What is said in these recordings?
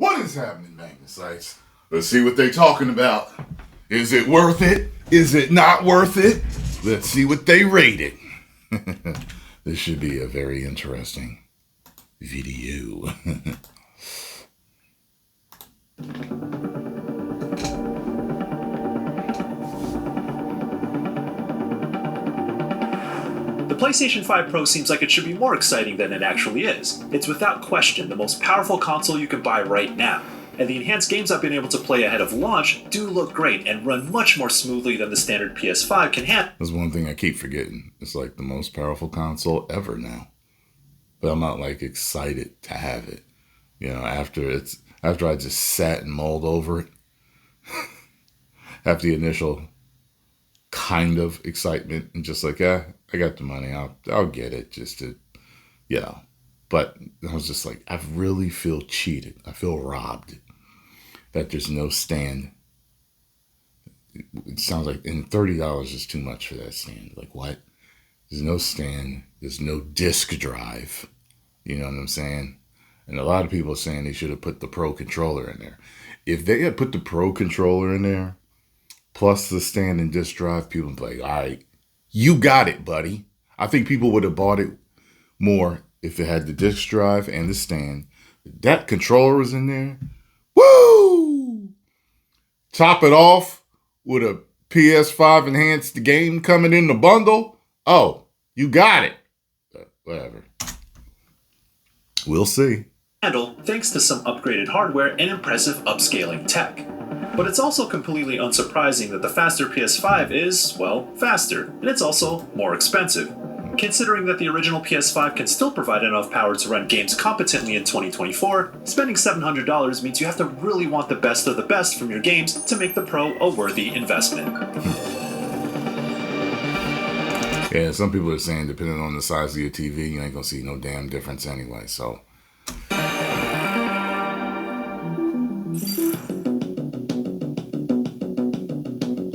What is happening, Magnus? Let's see what they're talking about. Is it worth it? Is it not worth it? Let's see what they rate it. This should be a very interesting video. The PlayStation 5 Pro seems like it should be more exciting than it actually is. It's without question the most powerful console you can buy right now, and the enhanced games I've been able to play ahead of launch do look great and run much more smoothly than the standard PS5 can handle. That's one thing I keep forgetting. It's like the most powerful console ever now. But I'm not like excited to have it. You know, after I just sat and mulled over it. After the initial kind of excitement and just like, I got the money. I'll get it just to, But I was just like, I really feel cheated. I feel robbed that there's no stand. It sounds like, and $30 is too much for that stand. Like, what? There's no stand. There's no disk drive. You know what I'm saying? And a lot of people are saying they should have put the Pro controller in there. If they had put the Pro controller in there, plus the stand and disk drive, people would be like, all right, you got it, buddy. I think people would have bought it more if it had the disk drive and the stand. That controller was in there. Woo! Top it off with a PS5 enhanced game coming in the bundle. Oh, you got it. Whatever. We'll see. Handle thanks to some upgraded hardware and impressive upscaling tech. But it's also completely unsurprising that the faster PS5 is, well, faster, and it's also more expensive. Considering that the original PS5 can still provide enough power to run games competently in 2024, spending $700 means you have to really want the best of the best from your games to make the Pro a worthy investment. Yeah, some people are saying depending on the size of your TV, you ain't gonna see no damn difference anyway, so.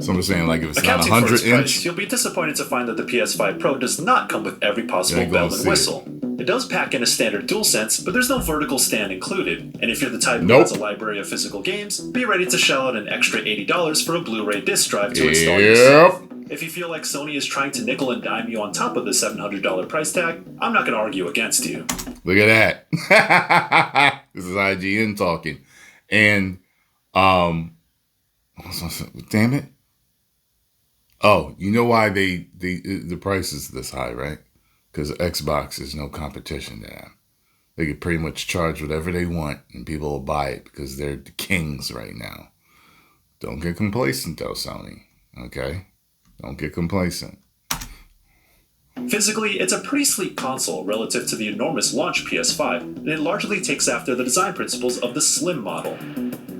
Some are saying like if it's not 100-inch, you'll be disappointed to find that the PS5 Pro does not come with every possible bell and whistle. It does pack in a standard DualSense, but there's no vertical stand included. And if you're the type who wants a library of physical games, be ready to shell out an extra $80 for a Blu-ray disc drive to install yourself. If you feel like Sony is trying to nickel and dime you on top of the $700 price tag, I'm not going to argue against you. Look at that. This is IGN talking. And, damn it. Oh, you know why the price is this high, right? Because Xbox is no competition to them. They could pretty much charge whatever they want and people will buy it because they're the kings right now. Don't get complacent though, Sony. Okay? Don't get complacent. Physically, it's a pretty sleek console relative to the enormous launch PS5, and it largely takes after the design principles of the slim model.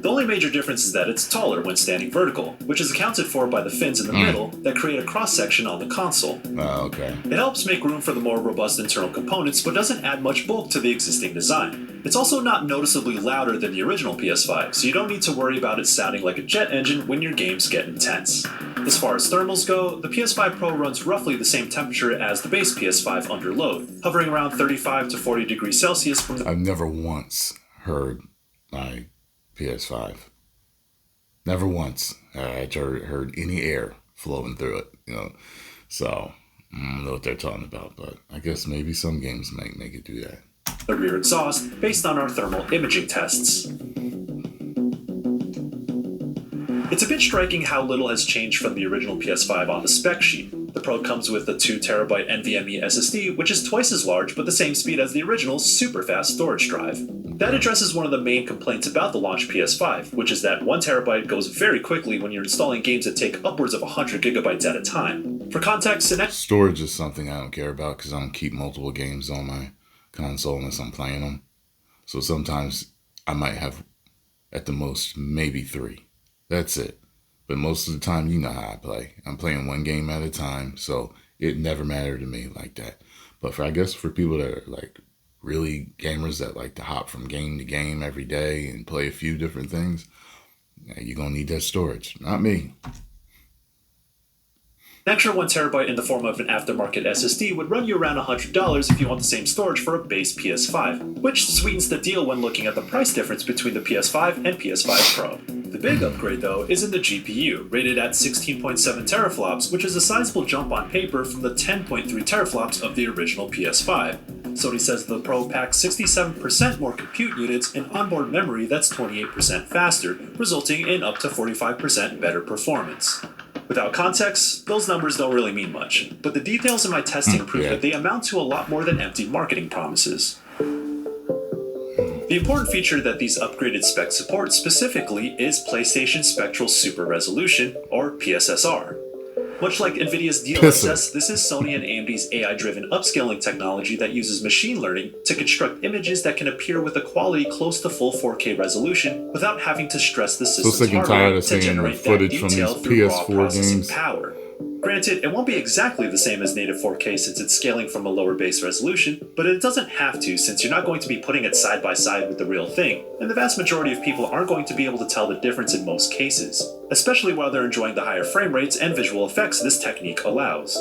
The only major difference is that it's taller when standing vertical, which is accounted for by the fins in the middle that create a cross-section on the console. Oh, okay. It helps make room for the more robust internal components, but doesn't add much bulk to the existing design. It's also not noticeably louder than the original PS5, so you don't need to worry about it sounding like a jet engine when your games get intense. As far as thermals go, the PS5 Pro runs roughly the same temperature as the base PS5 under load, hovering around 35 to 40 degrees Celsius from the... I've never once heard my PS5. Never once I heard any air flowing through it, So, I don't know what they're talking about, but I guess maybe some games might make it do that. The rear exhaust, based on our thermal imaging tests. It's a bit striking how little has changed from the original PS5 on the spec sheet. The Pro comes with a 2TB NVMe SSD, which is twice as large but the same speed as the original super fast storage drive. That addresses one of the main complaints about the launch PS5, which is that 1TB goes very quickly when you're installing games that take upwards of 100 GB at a time. For context, storage is something I don't care about because I don't keep multiple games on my console unless I'm playing them. So sometimes I might have, at the most, maybe 3. That's it. But most of the time, you know how I play. I'm playing one game at a time, so it never mattered to me like that. But I guess for people that are like really gamers that like to hop from game to game every day and play a few different things, you're going to need that storage. Not me. An extra 1TB in the form of an aftermarket SSD would run you around $100 if you want the same storage for a base PS5, which sweetens the deal when looking at the price difference between the PS5 and PS5 Pro. The big upgrade though is in the GPU, rated at 16.7 teraflops, which is a sizable jump on paper from the 10.3 teraflops of the original PS5. Sony says the Pro packs 67% more compute units and onboard memory that's 28% faster, resulting in up to 45% better performance. Without context, those numbers don't really mean much, but the details in my testing prove that they amount to a lot more than empty marketing promises. The important feature that these upgraded specs support specifically is PlayStation Spectral Super Resolution, or PSSR. Much like NVIDIA's DLSS, this is Sony and AMD's AI-driven upscaling technology that uses machine learning to construct images that can appear with a quality close to full 4K resolution without having to stress the system's hardware to generate that detail through raw processing power. Granted, it won't be exactly the same as native 4K since it's scaling from a lower base resolution, but it doesn't have to since you're not going to be putting it side by side with the real thing, and the vast majority of people aren't going to be able to tell the difference in most cases, especially while they're enjoying the higher frame rates and visual effects this technique allows.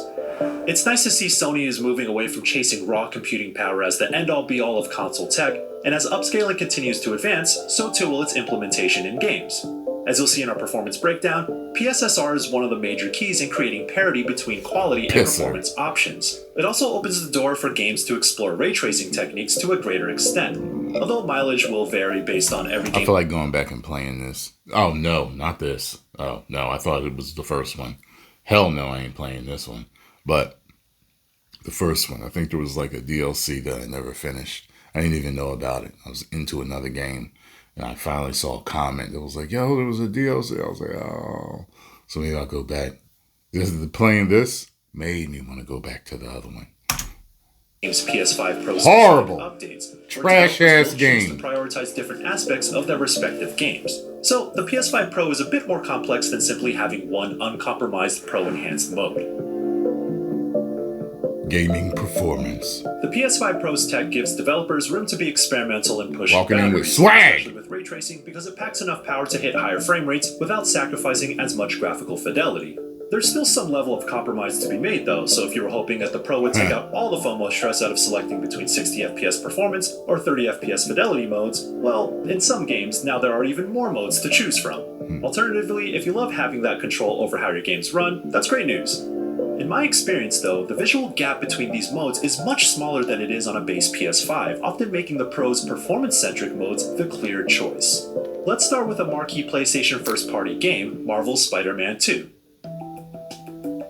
It's nice to see Sony is moving away from chasing raw computing power as the end-all be-all of console tech, and as upscaling continues to advance, so too will its implementation in games. As you'll see in our performance breakdown, PSSR is one of the major keys in creating parity between quality and performance options. It also opens the door for games to explore ray tracing techniques to a greater extent, although mileage will vary based on every game. I feel like going back and playing this. Oh no, not this. Oh no, I thought it was the first one. Hell no, I ain't playing this one. But the first one, I think there was like a DLC that I never finished. I didn't even know about it. I was into another game. And I finally saw a comment that was like, yo, there was a DLC. I was like, oh. So maybe I'll go back. Playing this made me want to go back to the other one. PS5 Pro horrible updates. Trash ass game. To prioritize different aspects of their respective games. So the PS5 Pro is a bit more complex than simply having one uncompromised Pro enhanced mode. Gaming performance. The PS5 Pro's tech gives developers room to be experimental and push walking in with boundaries, swag, especially with ray tracing, because it packs enough power to hit higher frame rates without sacrificing as much graphical fidelity. There's still some level of compromise to be made though, so if you were hoping that the Pro would take out all the FOMO stress out of selecting between 60 FPS performance or 30 FPS fidelity modes, well, in some games now there are even more modes to choose from. Alternatively, if you love having that control over how your games run, that's great news. In my experience though, the visual gap between these modes is much smaller than it is on a base PS5, often making the Pro's performance-centric modes the clear choice. Let's start with a marquee PlayStation first-party game, Marvel's Spider-Man 2.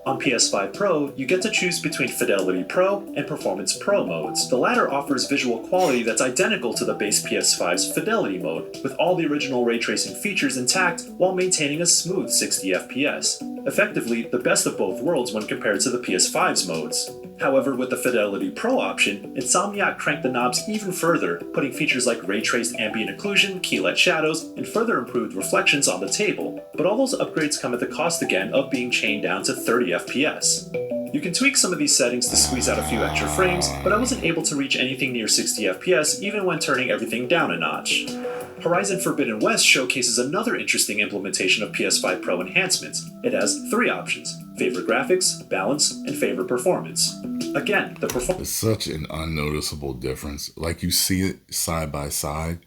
On PS5 Pro, you get to choose between Fidelity Pro and Performance Pro modes. The latter offers visual quality that's identical to the base PS5's Fidelity mode, with all the original ray tracing features intact while maintaining a smooth 60 FPS. Effectively, the best of both worlds when compared to the PS5's modes. However, with the Fidelity Pro option, Insomniac cranked the knobs even further, putting features like ray-traced ambient occlusion, keylight shadows, and further improved reflections on the table. But all those upgrades come at the cost again of being chained down to 30 FPS. You can tweak some of these settings to squeeze out a few extra frames, but I wasn't able to reach anything near 60 FPS even when turning everything down a notch. Horizon Forbidden West showcases another interesting implementation of PS5 Pro enhancements. It has 3 options: favor graphics, balance, and favor performance. Again, the performance... It's such an unnoticeable difference. Like you see it side by side,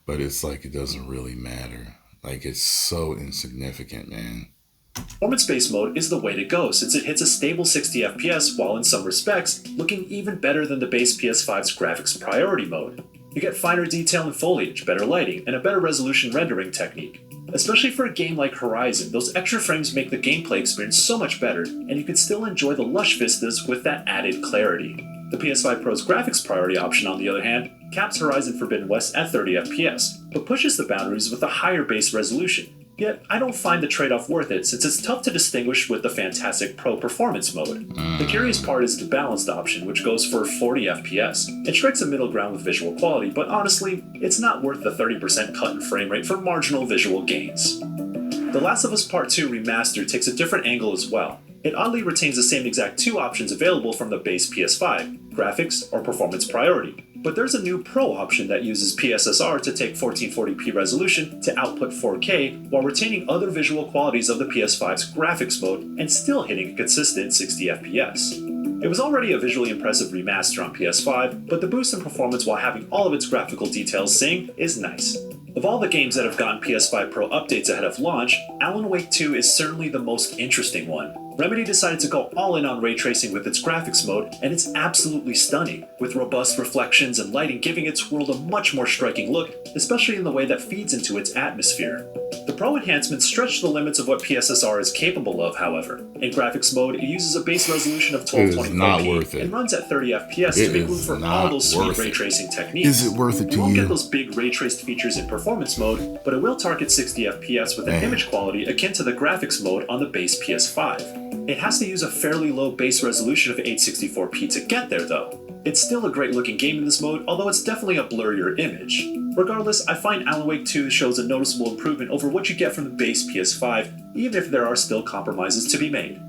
but it's like it doesn't really matter. Like it's so insignificant, man. Performance-based mode is the way to go since it hits a stable 60 FPS while in some respects looking even better than the base PS5's graphics priority mode. You get finer detail and foliage, better lighting, and a better resolution rendering technique. Especially for a game like Horizon, those extra frames make the gameplay experience so much better, and you can still enjoy the lush vistas with that added clarity. The PS5 Pro's graphics priority option, on the other hand, caps Horizon Forbidden West at 30 FPS, but pushes the boundaries with a higher base resolution. Yet, I don't find the trade-off worth it since it's tough to distinguish with the fantastic Pro Performance mode. The curious part is the balanced option, which goes for 40 FPS. It strikes a middle ground with visual quality, but honestly, it's not worth the 30% cut in frame rate for marginal visual gains. The Last of Us Part 2 Remastered takes a different angle as well. It oddly retains the same exact 2 options available from the base PS5, graphics or performance priority, But there's a new Pro option that uses PSSR to take 1440p resolution to output 4K while retaining other visual qualities of the PS5's graphics mode and still hitting a consistent 60 FPS. It was already a visually impressive remaster on PS5, but the boost in performance while having all of its graphical details synced is nice. Of all the games that have gotten PS5 Pro updates ahead of launch, Alan Wake 2 is certainly the most interesting one. Remedy decided to go all in on ray tracing with its graphics mode, and it's absolutely stunning, with robust reflections and lighting giving its world a much more striking look, especially in the way that feeds into its atmosphere. The Pro enhancements stretch the limits of what PSSR is capable of, however. In graphics mode, it uses a base resolution of 1224p and runs at 30 FPS to make room for all those sweet ray tracing techniques. Is it worth it to you? You won't get those big ray traced features in performance mode, but it will target 60 FPS with an image quality akin to the graphics mode on the base PS5. It has to use a fairly low base resolution of 864p to get there though. It's still a great looking game in this mode, although it's definitely a blurrier image. Regardless, I find Alan Wake 2 shows a noticeable improvement over what you get from the base PS5, even if there are still compromises to be made.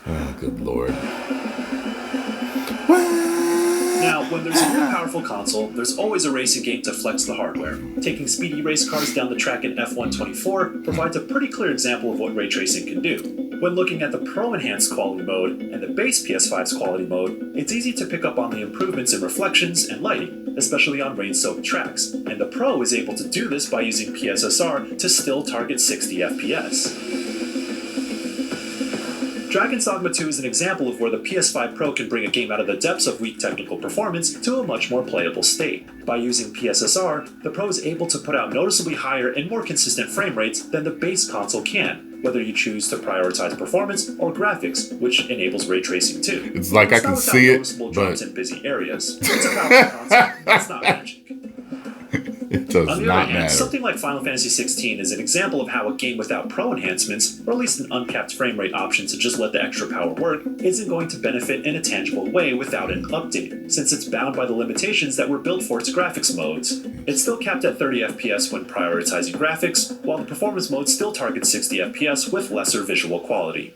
Oh, good lord. Now, when there's a new powerful console, there's always a racing game to flex the hardware. Taking speedy race cars down the track in F124 provides a pretty clear example of what ray tracing can do. When looking at the Pro Enhanced Quality mode and the base PS5's Quality mode, it's easy to pick up on the improvements in reflections and lighting, especially on rain-soaked tracks, and the Pro is able to do this by using PSSR to still target 60 FPS. Dragon's Dogma 2 is an example of where the PS5 Pro can bring a game out of the depths of weak technical performance to a much more playable state. By using PSSR, the Pro is able to put out noticeably higher and more consistent frame rates than the base console can, whether you choose to prioritize performance or graphics, which enables ray tracing too. It's like I can see it, noticeable drops in busy areas. It's a powerful concept, that's not magic. It does On the not other hand, matter. something like Final Fantasy XVI is an example of how a game without Pro enhancements, or at least an uncapped frame rate option to just let the extra power work, isn't going to benefit in a tangible way without an update, since it's bound by the limitations that were built for its graphics modes. It's still capped at 30 FPS when prioritizing graphics, while the performance mode still targets 60 FPS with lesser visual quality.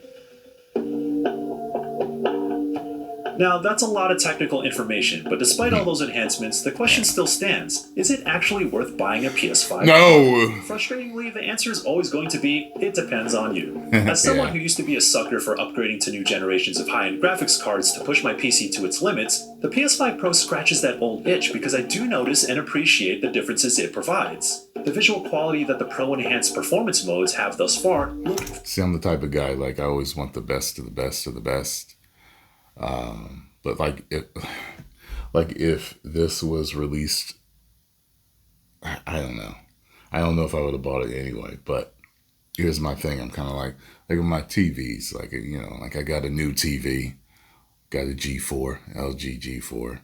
Now, that's a lot of technical information, but despite all those enhancements, the question still stands. Is it actually worth buying a PS5? No! Frustratingly, the answer is always going to be, it depends on you. As someone who used to be a sucker for upgrading to new generations of high-end graphics cards to push my PC to its limits, the PS5 Pro scratches that old itch because I do notice and appreciate the differences it provides. The visual quality that the Pro Enhanced performance modes have thus far look... See, I'm the type of guy, like, I always want the best of the best of the best. But if this was released, I don't know. I don't know if I would have bought it anyway, but here's my thing. I'm kind of like with my TVs, like I got a new TV, got a G4, LG G4.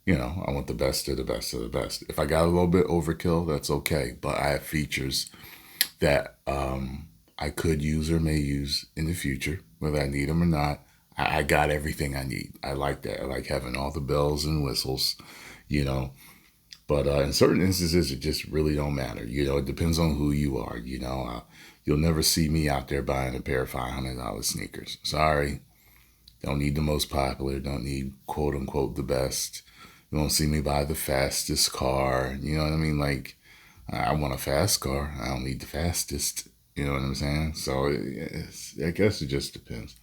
I want the best of the best of the best. If I got a little bit overkill, that's okay. But I have features that I could use or may use in the future, whether I need them or not. I got everything I need. I like that. I like having all the bells and whistles, But in certain instances, it just really don't matter. It depends on who you are. You'll never see me out there buying a pair of $500 sneakers. Sorry. Don't need the most popular. Don't need, quote unquote, the best. You won't see me buy the fastest car. You know what I mean? Like, I want a fast car. I don't need the fastest. You know what I'm saying? So I guess it just depends.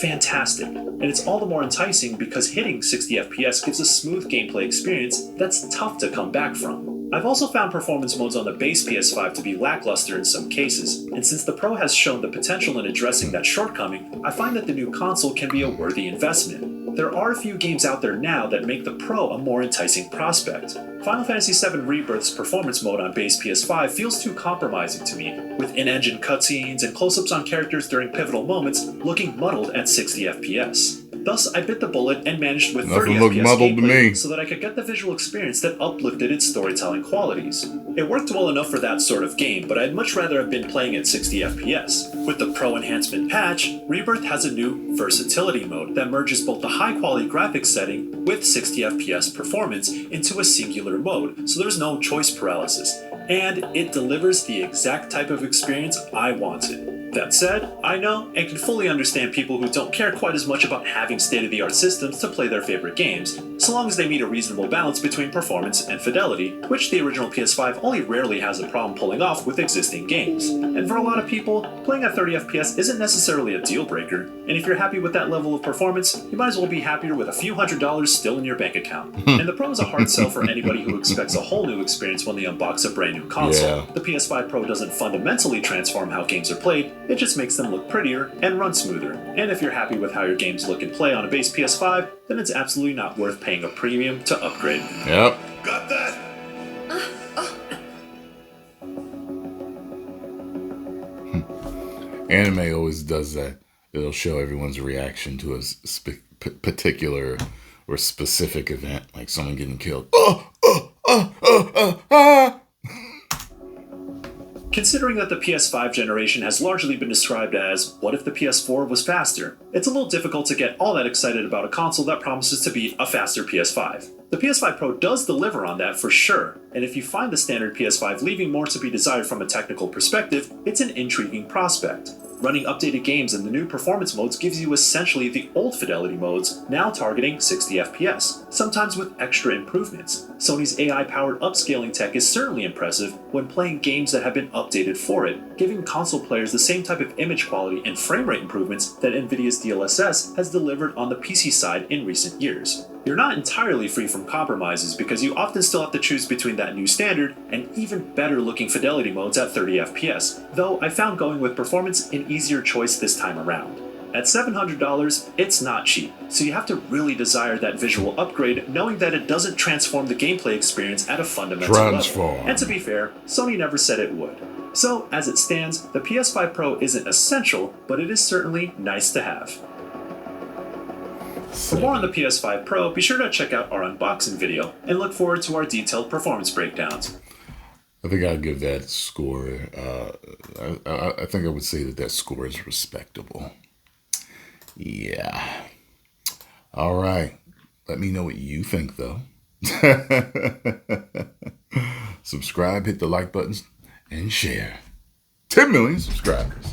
Fantastic, and it's all the more enticing because hitting 60 FPS gives a smooth gameplay experience that's tough to come back from. I've also found performance modes on the base PS5 to be lackluster in some cases, and since the Pro has shown the potential in addressing that shortcoming, I find that the new console can be a worthy investment. There are a few games out there now that make the Pro a more enticing prospect. Final Fantasy VII Rebirth's performance mode on base PS5 feels too compromising to me, with in-engine cutscenes and close-ups on characters during pivotal moments looking muddled at 60 FPS. Thus, I bit the bullet and managed with 30 FPS gameplay so that I could get the visual experience that uplifted its storytelling qualities. It worked well enough for that sort of game, but I'd much rather have been playing at 60 FPS. With the Pro Enhancement patch, Rebirth has a new Versatility mode that merges both the high-quality graphics setting with 60 FPS performance into a singular mode, so there's no choice paralysis. And it delivers the exact type of experience I wanted. That said, I know and can fully understand people who don't care quite as much about having state-of-the-art systems to play their favorite games, so long as they meet a reasonable balance between performance and fidelity, which the original PS5 only rarely has a problem pulling off with existing games. And for a lot of people, playing at 30 FPS isn't necessarily a deal breaker, and if you're happy with that level of performance, you might as well be happier with a few $100s still in your bank account. And the Pro is a hard sell for anybody who expects a whole new experience when they unbox a brand new console. Yeah. The PS5 Pro doesn't fundamentally transform how games are played, it just makes them look prettier and run smoother. And if you're happy with how your games look and play on a base PS5, then it's absolutely not worth paying a premium to upgrade. Yep. Got that? Anime always does that. It'll show everyone's reaction to a particular or specific event, like someone getting killed. Considering that the PS5 generation has largely been described as, what if the PS4 was faster? It's a little difficult to get all that excited about a console that promises to be a faster PS5. The PS5 Pro does deliver on that for sure, and if you find the standard PS5 leaving more to be desired from a technical perspective, it's an intriguing prospect. Running updated games in the new performance modes gives you essentially the old fidelity modes, now targeting 60 FPS, sometimes with extra improvements. Sony's AI-powered upscaling tech is certainly impressive when playing games that have been updated for it, giving console players the same type of image quality and frame rate improvements that Nvidia's DLSS has delivered on the PC side in recent years. You're not entirely free from compromises because you often still have to choose between that new standard and even better looking fidelity modes at 30 FPS, though I found going with performance an easier choice this time around. At $700, it's not cheap, so you have to really desire that visual upgrade knowing that it doesn't transform the gameplay experience at a fundamental level. And to be fair, Sony never said it would. So, as it stands, the PS5 Pro isn't essential, but it is certainly nice to have. For more on the PS5 Pro, be sure to check out our unboxing video, and look forward to our detailed performance breakdowns. I think I'll give that score, I think I would say that score is respectable. Yeah. All right. Let me know what you think, though. Subscribe, hit the like buttons, and share. 10 million subscribers.